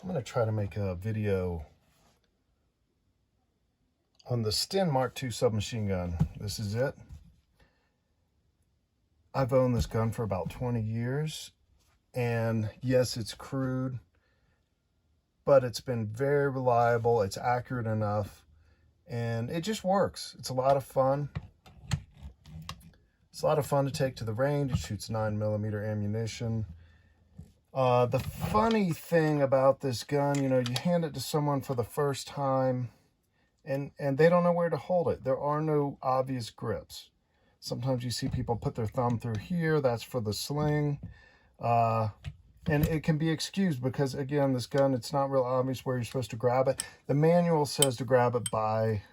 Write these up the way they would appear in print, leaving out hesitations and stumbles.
I'm going to try to make a video on the Sten MKII submachine gun. This is it. I've owned this gun for about 20 years, and yes, it's crude, but it's been very reliable. It's accurate enough, and it just works. It's a lot of fun. It's a lot of fun to take to the range. It shoots 9mm ammunition. The funny thing about this gun, you hand it to someone for the first time and they don't know where to hold it. There are no obvious grips. Sometimes you see people put their thumb through here. That's for the sling. And it can be excused because, again, this gun, it's not real obvious where you're supposed to grab it. The manual says to grab it by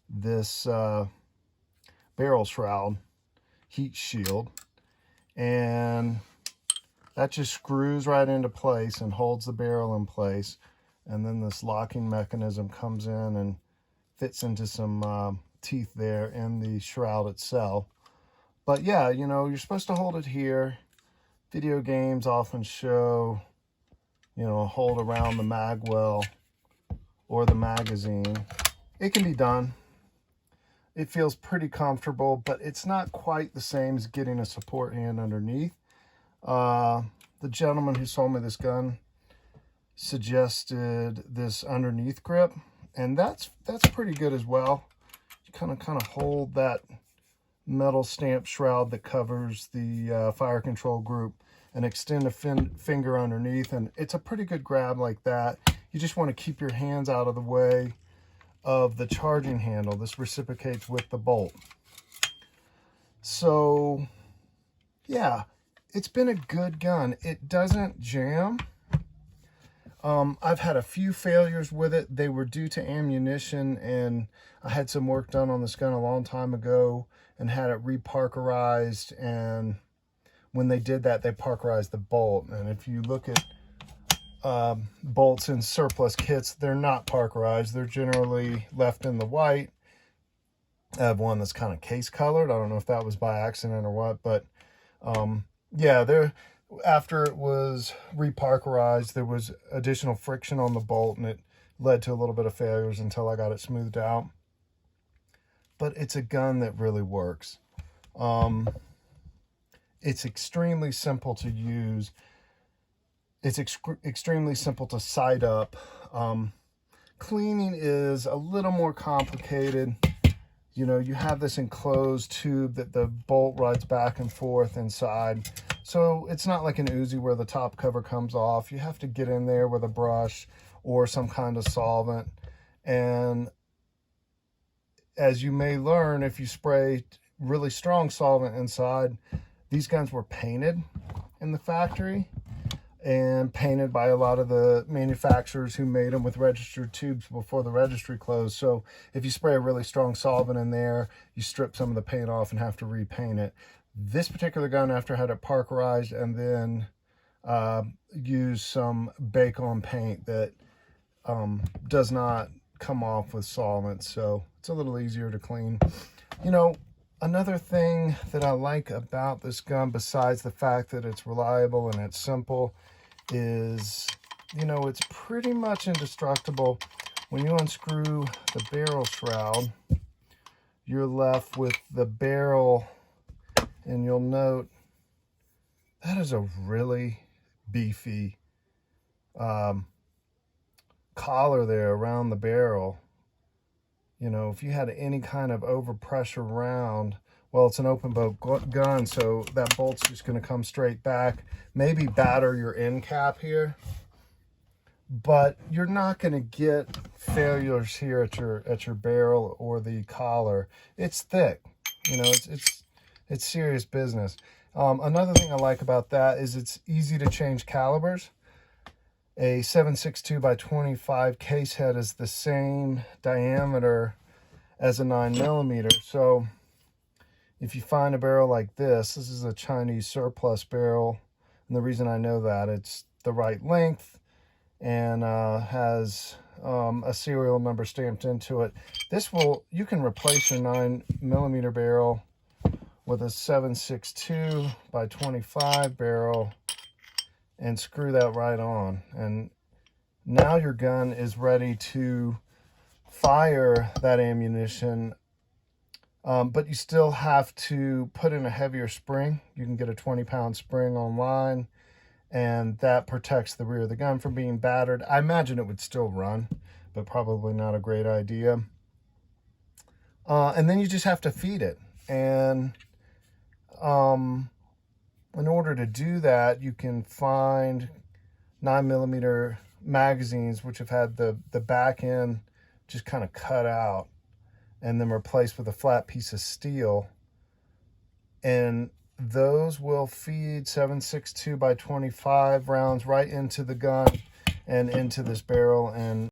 this barrel shroud, heat shield, and that just screws right into place and holds the barrel in place. And then this locking mechanism comes in and fits into some teeth there in the shroud itself. But yeah, you're supposed to hold it here. Video games often show, a hold around the mag well or the magazine. It can be done. It feels pretty comfortable, but it's not quite the same as getting a support hand underneath. The gentleman who sold me this gun suggested this underneath grip, and that's pretty good as well. You kind of hold that metal stamp shroud that covers the fire control group and extend a finger underneath, and it's a pretty good grab like that. You just want to keep your hands out of the way of the charging handle. This reciprocates with the bolt. So yeah, it's been a good gun. It doesn't jam. I've had a few failures with it. They were due to ammunition, and I had some work done on this gun a long time ago and had it reparkerized, and when they did that, they parkerized the bolt. And if you look at bolts in surplus kits, they're not parkerized. They're generally left in the white. I have one that's kind of case colored. I don't know if that was by accident or what, but yeah, after it was reparkerized, there was additional friction on the bolt, and it led to a little bit of failures until I got it smoothed out. But it's a gun that really works. It's extremely simple to use. It's extremely simple to sight up. Cleaning is a little more complicated. You have this enclosed tube that the bolt rides back and forth inside. So it's not like an Uzi where the top cover comes off. You have to get in there with a brush or some kind of solvent. And as you may learn, if you spray really strong solvent inside, these guns were painted in the factory and painted by a lot of the manufacturers who made them with registered tubes before the registry closed. So if you spray a really strong solvent in there, you strip some of the paint off and have to repaint it. This particular gun, after I had it parkerized and then used some bake-on paint that does not come off with solvent, so it's a little easier to clean. Another thing that I like about this gun, besides the fact that it's reliable and it's simple, is, it's pretty much indestructible. When you unscrew the barrel shroud, you're left with the barrel, and you'll note that is a really beefy collar there around the barrel. If you had any kind of overpressure round, well, it's an open bolt gun, so that bolt's just going to come straight back, maybe batter your end cap here, but you're not going to get failures here at your barrel or the collar. It's thick, it's serious business. Another thing I like about that is it's easy to change calibers. A 7.62 by 25 case head is the same diameter as a 9mm. So if you find a barrel like this is a Chinese surplus barrel, and the reason I know that, it's the right length and has a serial number stamped into it. You can replace your 9mm barrel with a 7.62 by 25 barrel and screw that right on, and Now your gun is ready to fire that ammunition, but you still have to put in a heavier spring. You can get a 20-pound spring online, and that protects the rear of the gun from being battered. I imagine it would still run, but probably not a great idea. And then you just have to feed it. And in order to do that, you can find 9mm magazines which have had the back end just kind of cut out and then replaced with a flat piece of steel, and those will feed 7.62 by 25 rounds right into the gun and into this barrel, and